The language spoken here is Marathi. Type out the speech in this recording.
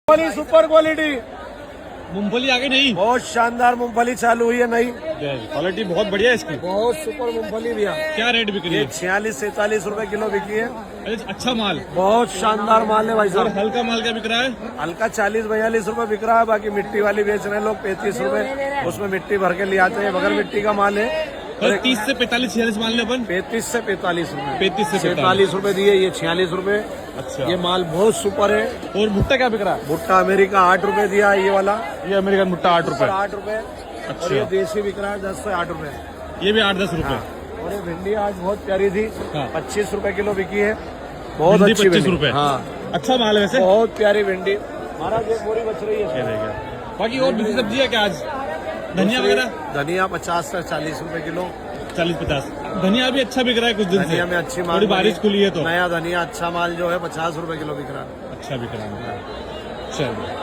मूंगफली सुपर क्वालिटी, मूंगफली आगे नहीं, बहुत शानदार मूंगफली चालू हुई है नई, क्वालिटी बहुत बढ़िया है इसकी। बहुत सुपर मूंगफली भैया। क्या रेट बिक रही ये है? 46-47 रुपए किलो बिकी है। अरे अच्छा माल, बहुत शानदार माल है भाई और साहब। हल्का माल क्या बिक रहा है? हल्का 40-42 रुपए बिक रहा है। बाकी मिट्टी वाली बेच रहे हैं लोग 35 रुपए, उसमें मिट्टी भर के ले आते हैं। बगैर मिट्टी का माल है। और 30 से 45-46 मान ले अपन। 35 से 45 रुपए, 35 से 47 रुपए दिए, ये 46 रुपए। अच्छा, ये माल बहुत सुपर है। और भुट्टा क्या बिक रहा है? भुट्टा अमेरिका 8 रुपए दिया है ये वाला, ये अमेरिकन भुट्टा 8 रुपए। 8 रुपए। अच्छा। और ये देसी बिक रहा है 10 से 8 रुपए। ये भी 8-10 रुपए। हाँ। और ये भिंडी आज बहुत प्यारी थी, हाँ। 25 रुपए किलो बिकी है। बहुत भिंडी अच्छी 25 भिंडी। रुपए। हाँ, अच्छा माल है वैसे। बहुत प्यारी भिंडी। महाराज एक बोरी बच रही ये है। देखिए। बाकी और दूसरी सब्जी है क्या आज? धनिया वगैरह? धनिया 50 से 40 रुपए किलो। 40-50। धनिया भी अच्छा बिक रहा है कुछ दिन से। धनिया में अच्छी माल, थोड़ी बारिश खुली है तो नया धनिया अच्छा माल जो है 50 रुपए किलो बिक रहा है। अच्छा बिक रहा है। चलो।